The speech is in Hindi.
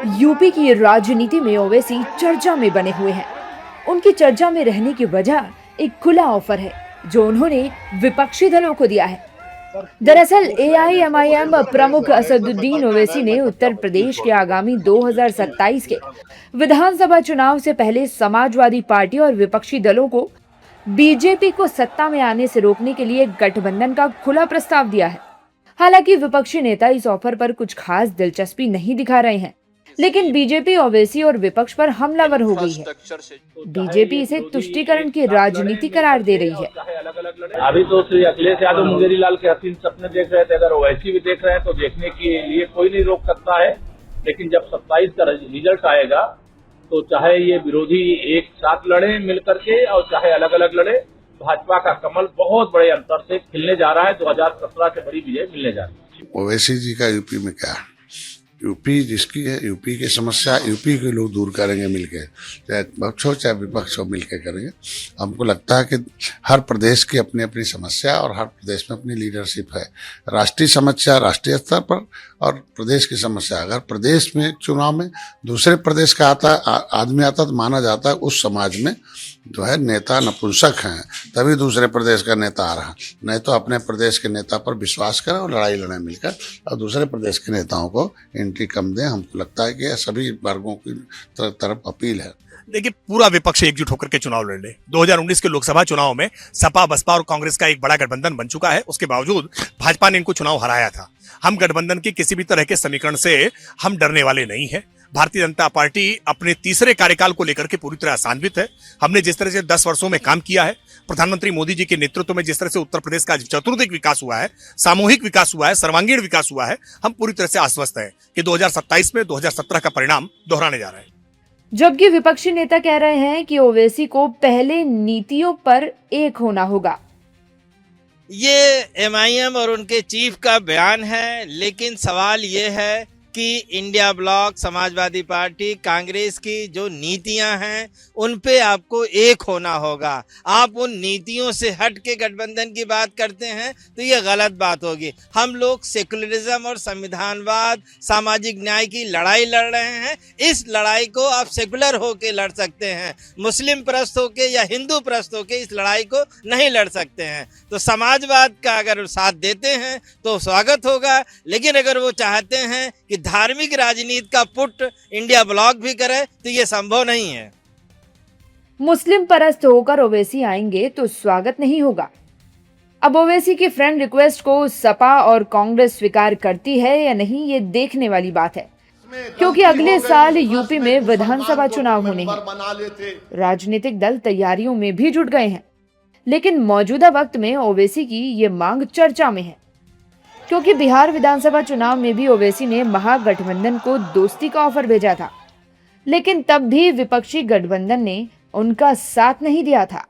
यूपी की राजनीति में ओवैसी चर्चा में बने हुए हैं। उनकी चर्चा में रहने की वजह एक खुला ऑफर है जो उन्होंने विपक्षी दलों को दिया है। दरअसल एआईएमआईएम प्रमुख असदुद्दीन ओवैसी ने उत्तर प्रदेश के आगामी 2027 के विधानसभा चुनाव से पहले समाजवादी पार्टी और विपक्षी दलों को बीजेपी को सत्ता में आने से रोकने के लिए गठबंधन का खुला प्रस्ताव दिया है। हालांकि विपक्षी नेता इस ऑफर पर कुछ खास दिलचस्पी नहीं दिखा रहे हैं, लेकिन बीजेपी ओवैसी और विपक्ष पर हमलावर हो गई है। बीजेपी इसे तुष्टीकरण की राजनीति करार दे रही है। अभी तो श्री अखिलेश यादव मुंगेरी लाल के हसीन सपने देख रहे थे, अगर ओवैसी भी देख रहे हैं तो देखने के लिए कोई नहीं रोक सकता है। लेकिन जब 27 का रिजल्ट आएगा तो चाहे ये विरोधी एक साथ लड़े मिलकर के और चाहे अलग अलग लड़े, भाजपा का कमल बहुत बड़े अंतर से खिलने जा रहा है। 2017 से बड़ी विजय मिलने जा रही है। ओवैसी जी का यूपी में क्या है? यूपी जिसकी है, यूपी की समस्या यूपी के लोग दूर करेंगे मिलके, चाहे पक्ष हो चाहे विपक्ष हो, मिलके करेंगे। हमको लगता है कि हर प्रदेश की अपनी अपनी समस्या और हर प्रदेश में अपनी लीडरशिप है। राष्ट्रीय समस्या राष्ट्रीय स्तर पर और प्रदेश की समस्या, अगर प्रदेश में चुनाव में दूसरे प्रदेश का आदमी आता तो माना जाता है उस समाज में जो है नेता नपुंसक हैं, तभी दूसरे प्रदेश का नेता आ रहा। नहीं तो अपने प्रदेश के नेता पर विश्वास करें और लड़ाई लड़ें मिलकर, और दूसरे प्रदेश के नेताओं को एंट्री कम दें। हमको लगता है कि सभी वर्गों की तरफ अपील है। देखिए, पूरा विपक्ष एकजुट होकर के चुनाव लड़ ले। 2019 के लोकसभा चुनाव में सपा, बसपा और कांग्रेस का एक बड़ा गठबंधन बन चुका है। उसके बावजूद भाजपा ने इनको चुनाव हराया था। हम गठबंधन के किसी भी तरह के समीकरण से हम डरने वाले नहीं हैं। भारतीय जनता पार्टी अपने तीसरे कार्यकाल को लेकर के पूरी तरह आशान्वित है। हमने जिस तरह से 10 वर्षों में काम किया है, प्रधानमंत्री मोदी जी के नेतृत्व में जिस तरह से उत्तर प्रदेश का चतुर्दिक विकास हुआ है, सामूहिक विकास हुआ है, सर्वांगीण विकास हुआ है, हम पूरी तरह से आश्वस्त हैं कि 2027 में 2017 का परिणाम दोहराने जा रहे हैं। जबकि विपक्षी नेता कह रहे हैं कि ओवैसी को पहले नीतियों पर एक होना होगा। ये एमआईएम और उनके चीफ का बयान है, लेकिन सवाल ये है कि India block, Samajwadi party, Congress की जो नीतियां हैं उन पे आपको एक होना होगा। आप उन नीतियों से हट के गठबंधन की बात करते हैं तो ये गलत बात होगी। हम लोग सेकुलरिज्म और संविधानवाद, सामाजिक न्याय की लड़ाई लड़ रहे हैं। इस लड़ाई को आप सेकुलर होके लड़ सकते हैं, मुस्लिम प्रस्त होके या हिंदू प्रस्त होके इस लड़ाई को नहीं लड़ सकते हैं। तो समाजवाद का अगर साथ देते हैं तो स्वागत होगा, लेकिन अगर वो चाहते हैं कि धार्मिक राजनीति का पुट इंडिया ब्लॉक भी करे तो ये संभव नहीं है। मुस्लिम परस्त होकर ओवैसी आएंगे तो स्वागत नहीं होगा। अब ओवैसी की फ्रेंड रिक्वेस्ट को सपा और कांग्रेस स्वीकार करती है या नहीं, ये देखने वाली बात है, क्योंकि अगले साल यूपी में विधानसभा चुनाव होने हैं। राजनीतिक दल तैयारियों में भी जुट गए हैं, लेकिन मौजूदा वक्त में ओवैसी की ये मांग चर्चा में है, क्योंकि बिहार विधानसभा चुनाव में भी ओवैसी ने महागठबंधन को दोस्ती का ऑफर भेजा था, लेकिन तब भी विपक्षी गठबंधन ने उनका साथ नहीं दिया था।